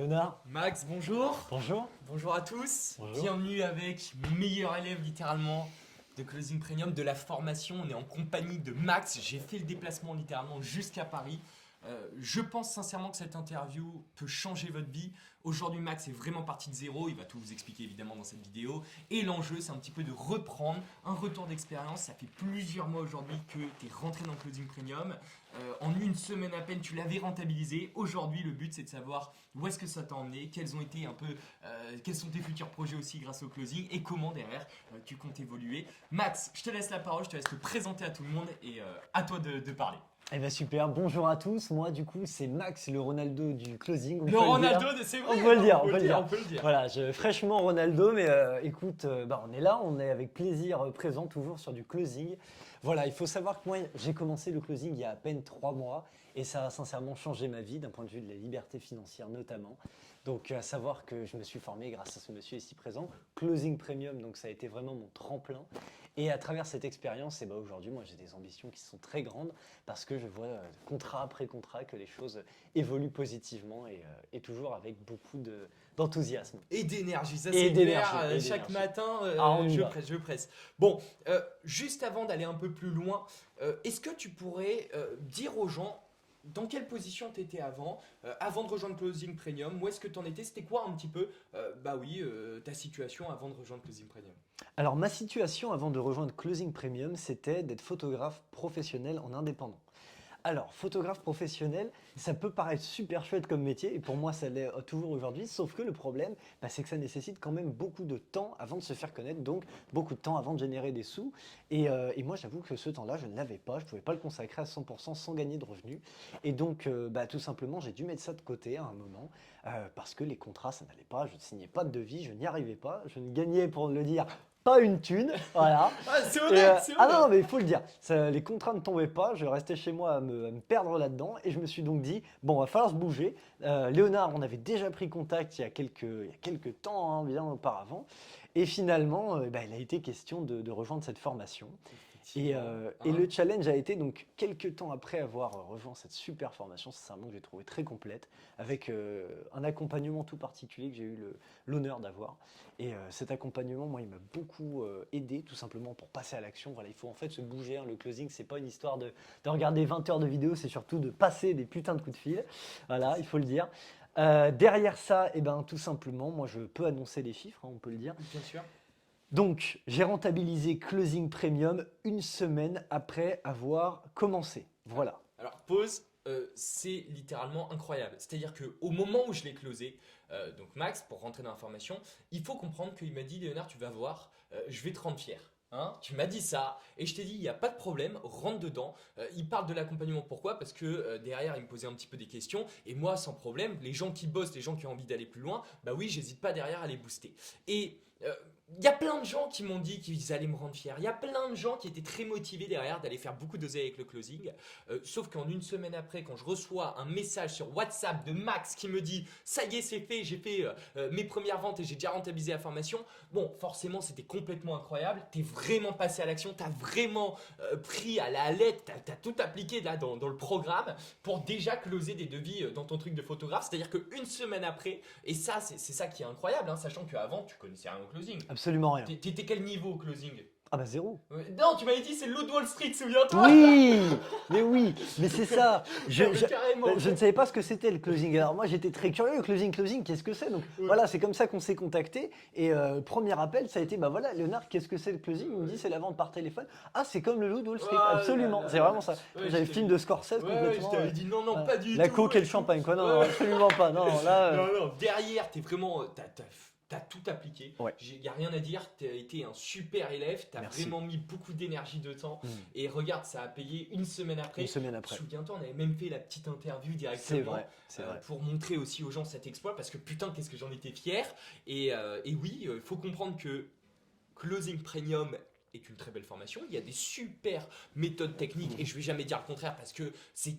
Léonard, Max, bonjour. bonjour. Bonjour à tous. Bonjour. Bienvenue avec mes meilleurs élèves littéralement de Closing Premium, de la formation. On est en compagnie de Max. J'ai fait le déplacement littéralement jusqu'à Paris. Je pense sincèrement que cette interview peut changer votre vie. Aujourd'hui, Max est vraiment parti de zéro. Il va tout vous expliquer évidemment dans cette vidéo. Et l'enjeu, c'est un petit peu de reprendre un retour d'expérience. Ça fait plusieurs mois aujourd'hui que tu es rentré dans Closing Premium. En une semaine à peine, tu l'avais rentabilisé. Aujourd'hui, le but, c'est de savoir où est-ce que ça t'a emmené, quels ont été un peu, quels sont tes futurs projets aussi grâce au closing et comment derrière tu comptes évoluer. Max, je te laisse la parole, je te laisse te présenter à tout le monde et à toi de parler. Eh bien super, bonjour à tous. Moi du coup c'est Max, le Ronaldo du closing. Le Ronaldo, c'est vrai. On peut le dire, on peut le dire. Voilà, fraîchement Ronaldo, mais écoute, on est là, on est avec plaisir présent toujours sur du closing. Voilà, il faut savoir que moi j'ai commencé le closing il y a à peine 3 mois et ça a sincèrement changé ma vie d'un point de vue de la liberté financière notamment. Donc à savoir que je me suis formé grâce à ce monsieur ici présent, Closing Premium, donc ça a été vraiment mon tremplin. Et à travers cette expérience, aujourd'hui moi j'ai des ambitions qui sont très grandes parce que je vois contrat après contrat que les choses évoluent positivement et toujours avec beaucoup d'enthousiasme. Et d'énergie, ça Et c'est d'énergie, clair. et Chaque d'énergie. matin, On y je va. presse, je presse. Bon, juste avant d'aller un peu plus loin, est-ce que tu pourrais dire aux gens dans quelle position tu étais avant de rejoindre Closing Premium, où est-ce que tu en étais, c'était quoi un petit peu, ta situation avant de rejoindre Closing Premium? Alors ma situation avant de rejoindre Closing Premium, c'était d'être photographe professionnel en indépendant. Alors, photographe professionnel, ça peut paraître super chouette comme métier, et pour moi ça l'est toujours aujourd'hui, sauf que le problème, c'est que ça nécessite quand même beaucoup de temps avant de se faire connaître, donc beaucoup de temps avant de générer des sous. Et moi j'avoue que ce temps-là, je ne l'avais pas, je ne pouvais pas le consacrer à 100% sans gagner de revenus. Et donc tout simplement, j'ai dû mettre ça de côté à un moment, parce que les contrats, ça n'allait pas, je ne signais pas de devis, je n'y arrivais pas, je ne gagnais, pour le dire, pas une thune, voilà. Ah, c'est Et, honnête, c'est ah honnête. non, mais il faut le dire, les contrats ne tombaient pas, je restais chez moi à me perdre là-dedans et je me suis donc dit, bon, va falloir se bouger. Léonard, on avait déjà pris contact il y a quelques temps, hein, bien auparavant, et finalement, il a été question de rejoindre cette formation. Et le challenge a été donc quelques temps après avoir rejoint cette super formation, sincèrement que j'ai trouvé très complète, avec un accompagnement tout particulier que j'ai eu l'honneur d'avoir. Et cet accompagnement, moi, il m'a beaucoup aidé, tout simplement pour passer à l'action. Voilà, il faut en fait se bouger, hein. Le closing, c'est pas une histoire de regarder 20 heures de vidéo, c'est surtout de passer des putains de coups de fil. Voilà, il faut le dire. Derrière ça, tout simplement, moi, je peux annoncer les chiffres, hein, on peut le dire. Bien sûr. Donc, j'ai rentabilisé Closing Premium une semaine après avoir commencé. Voilà. Alors, pause, c'est littéralement incroyable. C'est-à-dire qu'au moment où je l'ai closé, donc Max, pour rentrer dans l'information, il faut comprendre qu'il m'a dit, Léonard, tu vas voir, je vais te rendre fier. Hein, tu m'as dit ça et je t'ai dit il n'y a pas de problème, rentre dedans. Il parle de l'accompagnement, pourquoi? Parce que derrière il me posait un petit peu des questions et moi sans problème, les gens qui bossent, les gens qui ont envie d'aller plus loin, bah oui, j'hésite pas derrière à les booster. Et il y a plein de gens qui m'ont dit qu'ils allaient me rendre fier. Il y a plein de gens qui étaient très motivés derrière d'aller faire beaucoup d'oseille avec le closing. Sauf qu'en une semaine après, quand je reçois un message sur WhatsApp de Max qui me dit ça y est, c'est fait, j'ai fait mes premières ventes et j'ai déjà rentabilisé la formation. Bon, forcément, c'était complètement incroyable. T'es vraiment passé à l'action, t'as vraiment pris à la lettre, t'as tout appliqué là dans le programme pour déjà closer des devis dans ton truc de photographe. C'est-à-dire qu'une semaine après, et ça, c'est ça qui est incroyable, hein, sachant qu'avant, tu connaissais rien au closing. Absolument rien. T'étais quel niveau au closing? Ah bah zéro. Non, tu m'avais dit c'est le loup de Wall Street, souviens-toi? Oui, mais c'est ça. Non, mais carrément. Je ne savais pas ce que c'était le closing. Alors moi j'étais très curieux, le closing, qu'est-ce que c'est? Donc Ouais. voilà, c'est comme ça qu'on s'est contacté. Et premier appel, ça a été, bah voilà, Léonard, qu'est-ce que c'est le closing? Il me dit, c'est la vente par téléphone. Ah, c'est comme le loup de Wall Street. Ah, Absolument, là, c'est là. vraiment ça. Ouais, J'avais le je film t'avais de Scorsese Ouais, je complètement. t'avais dit non, non, pas du La tout. coke et le champagne, quoi. Non, non, Ouais. absolument pas. Non, non, là. Non, non, derrière, t'es vraiment. T'as tout appliqué. Ouais. Il n'y a rien à dire. T'as été un super élève. T'as Merci. vraiment mis beaucoup d'énergie de temps. Mm. Et regarde, ça a payé une semaine après. Une semaine après. Souviens-toi, on avait même fait la petite interview directement. C'est vrai, c'est vrai. Pour montrer aussi aux gens cet exploit. Parce que putain, qu'est-ce que j'en étais fier. Et oui, il faut comprendre que Closing Premium est une très belle formation. Il y a des super méthodes techniques et je vais jamais dire le contraire parce que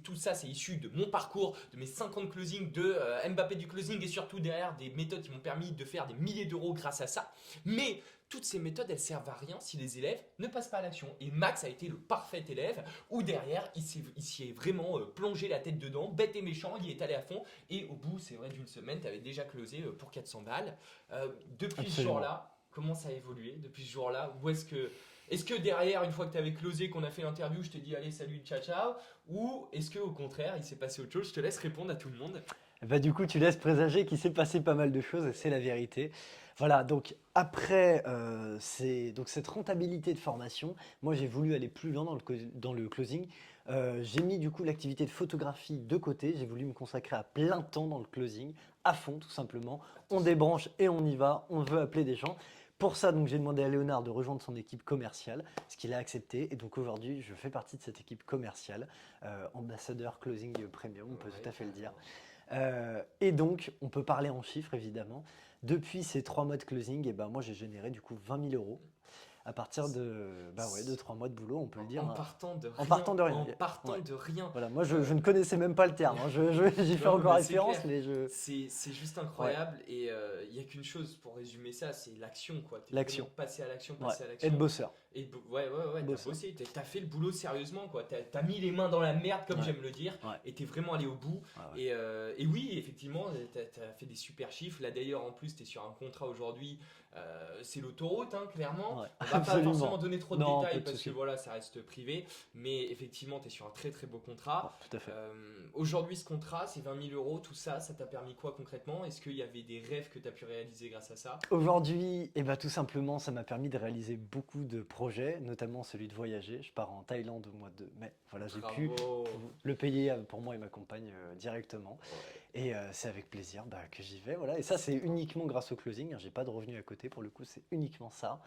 tout ça, c'est issu de mon parcours, de mes 50 closings, de Mbappé du closing et surtout derrière des méthodes qui m'ont permis de faire des milliers d'euros grâce à ça. Mais toutes ces méthodes, elles servent à rien si les élèves ne passent pas à l'action. Et Max a été le parfait élève où derrière, il s'y est vraiment plongé la tête dedans, bête et méchant, il y est allé à fond. Et au bout, c'est vrai, d'une semaine, tu avais déjà closé pour 400 balles. Depuis ce Absolument. jour-là, comment ça a évolué depuis ce jour-là? Est-ce que derrière, une fois que tu avais closé, qu'on a fait l'interview, je te dis allez, salut, ciao, ciao? Ou est-ce qu'au contraire, il s'est passé autre chose? Je te laisse répondre à tout le monde. Bah, du coup, tu laisses présager qu'il s'est passé pas mal de choses et c'est la vérité. Voilà, donc après donc cette rentabilité de formation, moi j'ai voulu aller plus loin dans le closing. J'ai mis du coup l'activité de photographie de côté, j'ai voulu me consacrer à plein temps dans le closing, à fond tout simplement. On débranche et on y va, on veut appeler des gens. Pour ça, donc j'ai demandé à Léonard de rejoindre son équipe commerciale, ce qu'il a accepté. Et donc aujourd'hui, je fais partie de cette équipe commerciale, ambassadeur closing premium, on peut tout à fait le dire. Et donc, on peut parler en chiffres évidemment. Depuis ces 3 mois de closing, et ben moi j'ai généré du coup 20 000 euros à partir de 3 mois de boulot, on peut le dire, En hein. partant de En rien. partant de rien. En partant Ouais. de rien. Voilà, moi Euh, je ne connaissais même pas le terme, hein. J'y fais Non, encore mais c'est référence, clair. mais C'est juste ouais, incroyable et il n'y a qu'une chose pour résumer ça, c'est l'action quoi. T'es vraiment l'action. passé à l'action, Ouais. passé à Être l'action. bosseur. Et ouais, t'as Bosseur. bossé, t'as fait le boulot sérieusement quoi. T'as mis les mains dans la merde comme Ouais. j'aime le dire Ouais. et t'es vraiment allé au bout. Ouais, ouais. Et oui, effectivement, t'as fait des super chiffres. Là d'ailleurs, en plus, t'es sur un contrat aujourd'hui. C'est l'autoroute, hein, clairement. Ouais. On va pas Absolument. forcément donner trop de Non, pas détails de parce que souci. voilà, ça reste privé. Mais effectivement, t'es sur un très très beau contrat. Ouais, tout à fait. Aujourd'hui, ce contrat, c'est 20 000 euros, tout ça, ça t'a permis quoi concrètement? Est-ce qu'il y avait des rêves que tu as pu réaliser grâce à ça? Aujourd'hui, eh ben, tout simplement, ça m'a permis de réaliser beaucoup de projets, notamment celui de voyager. Je pars en Thaïlande au mois de mai. Voilà, j'ai pu Bravo! le payer pour moi et ma compagne directement. Ouais, Et c'est avec plaisir que j'y vais. Voilà. Et ça, c'est uniquement grâce au closing, hein. J'ai pas de revenus à côté pour le coup, c'est uniquement ça.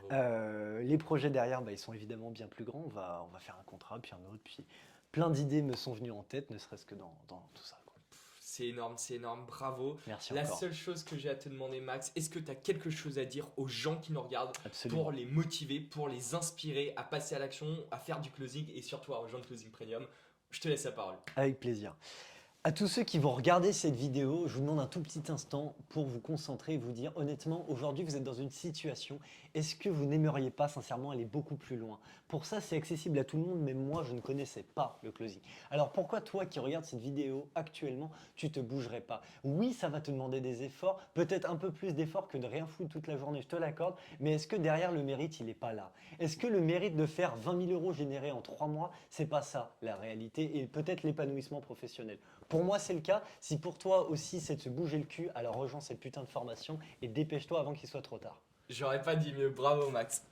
bravo. Les projets derrière, ils sont évidemment bien plus grands. On va faire un contrat, puis un autre, puis plein d'idées me sont venues en tête, ne serait-ce que dans tout ça, quoi. C'est énorme, bravo. Merci La encore. seule chose que j'ai à te demander, Max, est-ce que tu as quelque chose à dire aux gens qui nous regardent Absolument. pour les motiver, pour les inspirer à passer à l'action, à faire du closing et surtout à rejoindre Closing Premium? Je te laisse la parole. Avec plaisir. À tous ceux qui vont regarder cette vidéo, je vous demande un tout petit instant pour vous concentrer et vous dire honnêtement, aujourd'hui vous êtes dans une situation, est-ce que vous n'aimeriez pas sincèrement aller beaucoup plus loin? Pour ça, c'est accessible à tout le monde, mais moi je ne connaissais pas le closing. Alors pourquoi toi qui regardes cette vidéo actuellement, tu te bougerais pas? Oui, ça va te demander des efforts, peut-être un peu plus d'efforts que de rien foutre toute la journée, je te l'accorde, mais est-ce que derrière le mérite, il n'est pas là? Est-ce que le mérite de faire 20 000 euros générés en 3 mois, c'est pas ça la réalité et peut-être l'épanouissement professionnel? Pour moi, c'est le cas. Si pour toi aussi, c'est de se bouger le cul, alors rejoins cette putain de formation et dépêche-toi avant qu'il soit trop tard. J'aurais pas dit mieux, bravo Max.